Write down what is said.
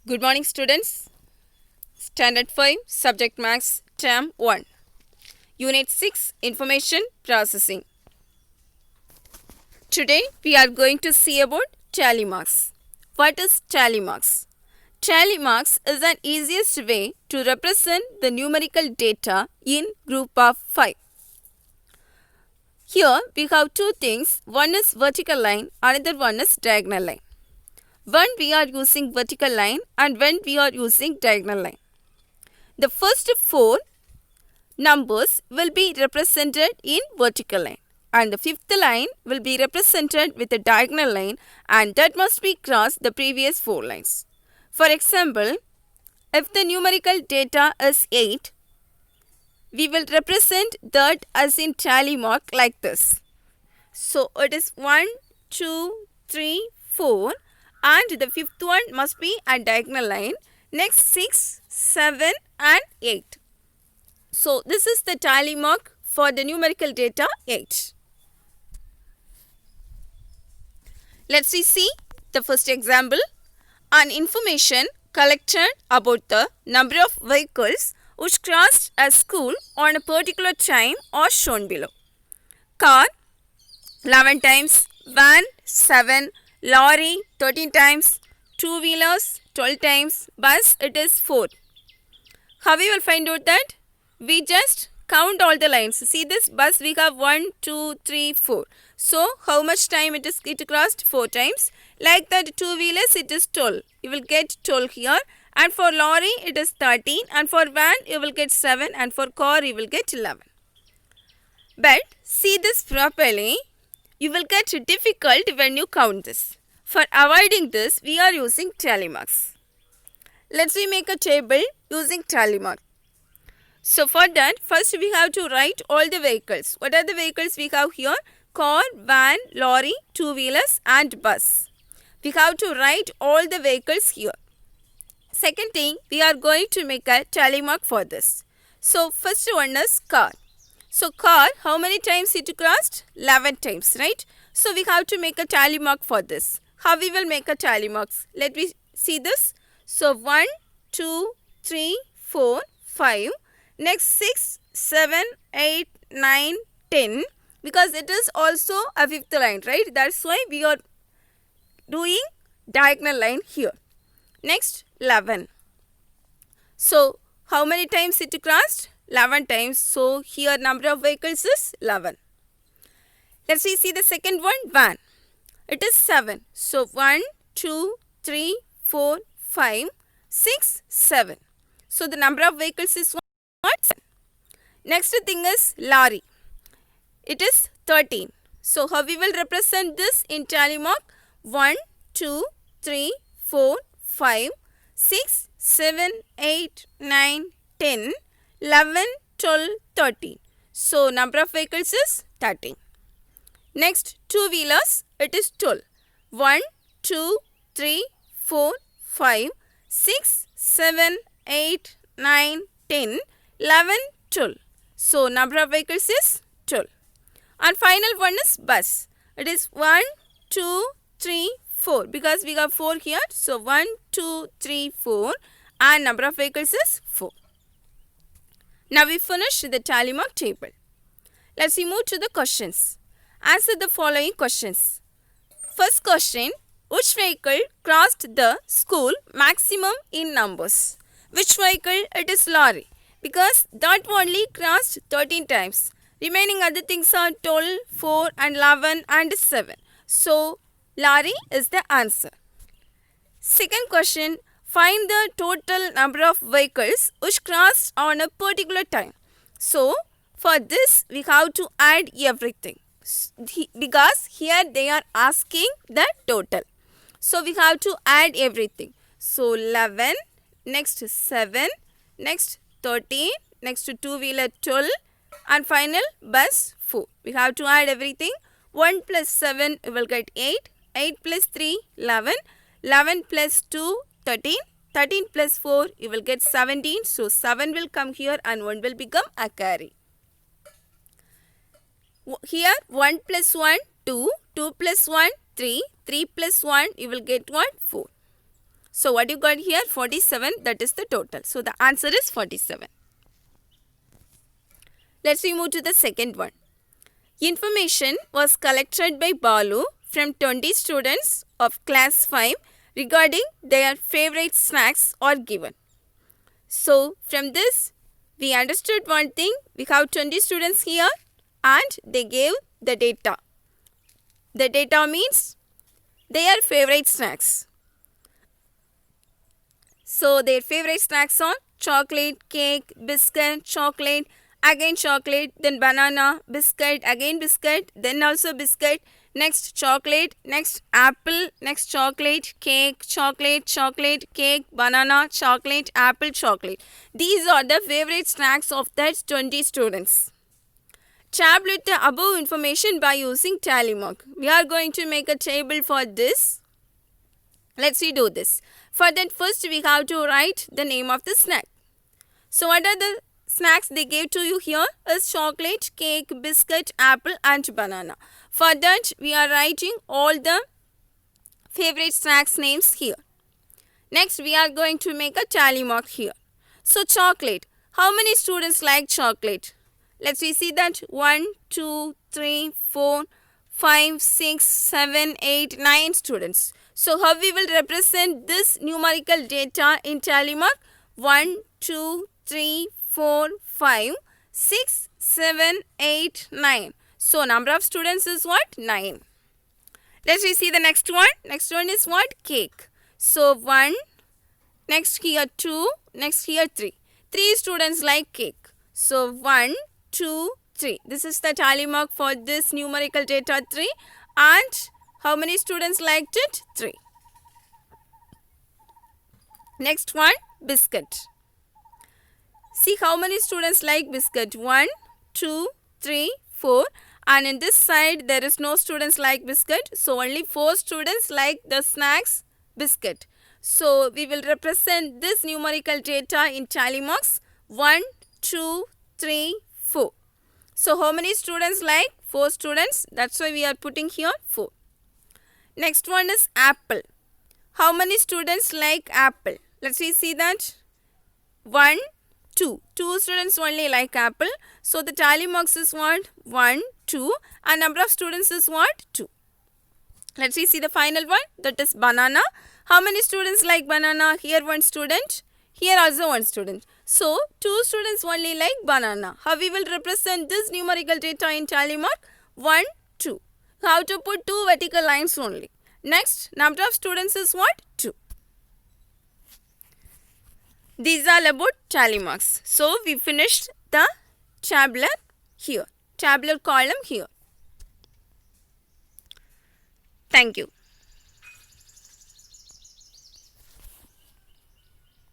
Good morning, students. Standard 5, Subject Max, Term 1, Unit 6, Information Processing. Today, we are going to see about tally marks. What is tally marks? Tally marks is an easiest way to represent the numerical data in group of 5. Here, we have two things. One is vertical line, another one is diagonal line. When we are using vertical line and when we are using diagonal line. The first four numbers will be represented in vertical line and the fifth line will be represented with a diagonal line and that must be crossed the previous four lines. For example, if the numerical data is 8, we will represent that as in tally mark like this. So it is 1, 2, 3, 4 and the fifth one must be a diagonal line. Next 6, 7 and 8. So this is the tally mark for the numerical data 8. Let's see the first example. An information collected about the number of vehicles which crossed a school on a particular time are shown below. Car 11 times, van 7, lorry 13 times, two-wheelers 12 times, bus it is 4. How we will find out that? We just count all the lines. See this bus we have 1, 2, 3, 4. So how much time it crossed? 4 times. Like that two-wheelers it is 12. You will get 12 here. And for lorry it is 13. And for van you will get 7. And for car you will get 11. But see this properly. You will get difficult when you count this. For avoiding this, we are using tally marks. Let's make a table using tally mark. So for that, first we have to write all the vehicles. What are the vehicles we have here? Car, van, lorry, two-wheelers and bus. We have to write all the vehicles here. Second thing, we are going to make a tally mark for this. So first one is car. So car, how many times it crossed? 11 times, right? So we have to make a tally mark for this. How we will make a tally marks? Let me see this. So 1, 2, 3, 4, 5. Next 6, 7, 8, 9, 10. Because it is also a fifth line, right? That's why we are doing diagonal line here. Next 11. So how many times it crossed? 11 times. So here number of vehicles is 11. Let's see the second one, van. It is 7. So 1, 2, 3, 4, 5, 6, 7. So the number of vehicles is 7. Next thing is lorry. It is 13. So how we will represent this in tally mark? 1, 2, 3, 4, 5, 6, 7, 8, 9, 10, 11, 12, 13. So number of vehicles is 13. Next two-wheelers, it is 12. 1, 2, 3, 4, 5, 6, 7, 8, 9, 10, 11, 12. So number of vehicles is 12. And final one is bus. It is 1, 2, 3, 4. Because we have 4 here. So 1, 2, 3, 4. And number of vehicles is 4. Now we finish the tally mark table. Let's move to the questions. Answer the following questions. First question, which vehicle crossed the school maximum in numbers? Which vehicle? It is lorry. Because that only crossed 13 times. Remaining other things are 12, 4 and 11 and 7. So, lorry is the answer. Second question, find the total number of vehicles which crossed on a particular time. So, for this we have to add everything. Because here they are asking the total. So we have to add everything. So 11, next 7, next 13, next two-wheeler 12 and final bus 4. We have to add everything. 1 plus 7 we will get 8, 8 plus 3 11, 11 plus 2 13, 13 plus 4 you will get 17. So 7 will come here and 1 will become a carry. Here 1 plus 1, 2, 2 plus 1, 3, 3 plus 1, you will get what? 4. So what you got here? 47, that is the total. So the answer is 47. Let's move to the second one. Information was collected by Balu from 20 students of class 5 regarding their favorite snacks are given. So from this we understood one thing. We have 20 students here and they gave the data. The data means their favorite snacks. So their favorite snacks are chocolate, cake, biscuit, chocolate, again chocolate, then banana, biscuit, again biscuit, then also biscuit, next chocolate, next apple, next chocolate, cake, cake, banana, chocolate, apple, chocolate. These are the favorite snacks of that 20 students. Tabulate the above information by using tally mark. We are going to make a table for this. Let's do this. For that, first we have to write the name of the snack. So what are the snacks they gave to you here? Is chocolate, cake, biscuit, apple and banana. For that we are writing all the favorite snacks names here. Next we are going to make a tally mark here. So chocolate. How many students like chocolate? Let's see that 1, 2, 3, 4, 5, 6, 7, 8, 9 students. So how we will represent this numerical data in tally mark? 1, 2, 3, 4, 5, 6, 7, 8, 9. So number of students is what? 9. Let's see the next one. Next one is what? Cake. So 1, next here 2, next here 3. 3 students like cake. So 1, 2, 3. This is the tally mark for this numerical data 3. And how many students liked it? 3. Next one, biscuit. See how many students like biscuit? 1, 2, 3, 4. And in this side there is no students like biscuit. So only 4 students like the snacks biscuit. So we will represent this numerical data in tally marks. 1, 2, 3, 4. So how many students like? 4 students. That's why we are putting here 4. Next one is apple. How many students like apple? Let's see that. 1, 2. 2 students only like apple. So the tally marks is what? 1, 2. And number of students is what? 2. Let's see the final one. That is banana. How many students like banana? Here 1 student. Here also 1 student. So 2 students only like banana. How we will represent this numerical data in tally mark? 1, 2. How to put 2 vertical lines only. Next, number of students is what? 2. These are about tally marks. So we finished the tabular here. Tabular column here. Thank you.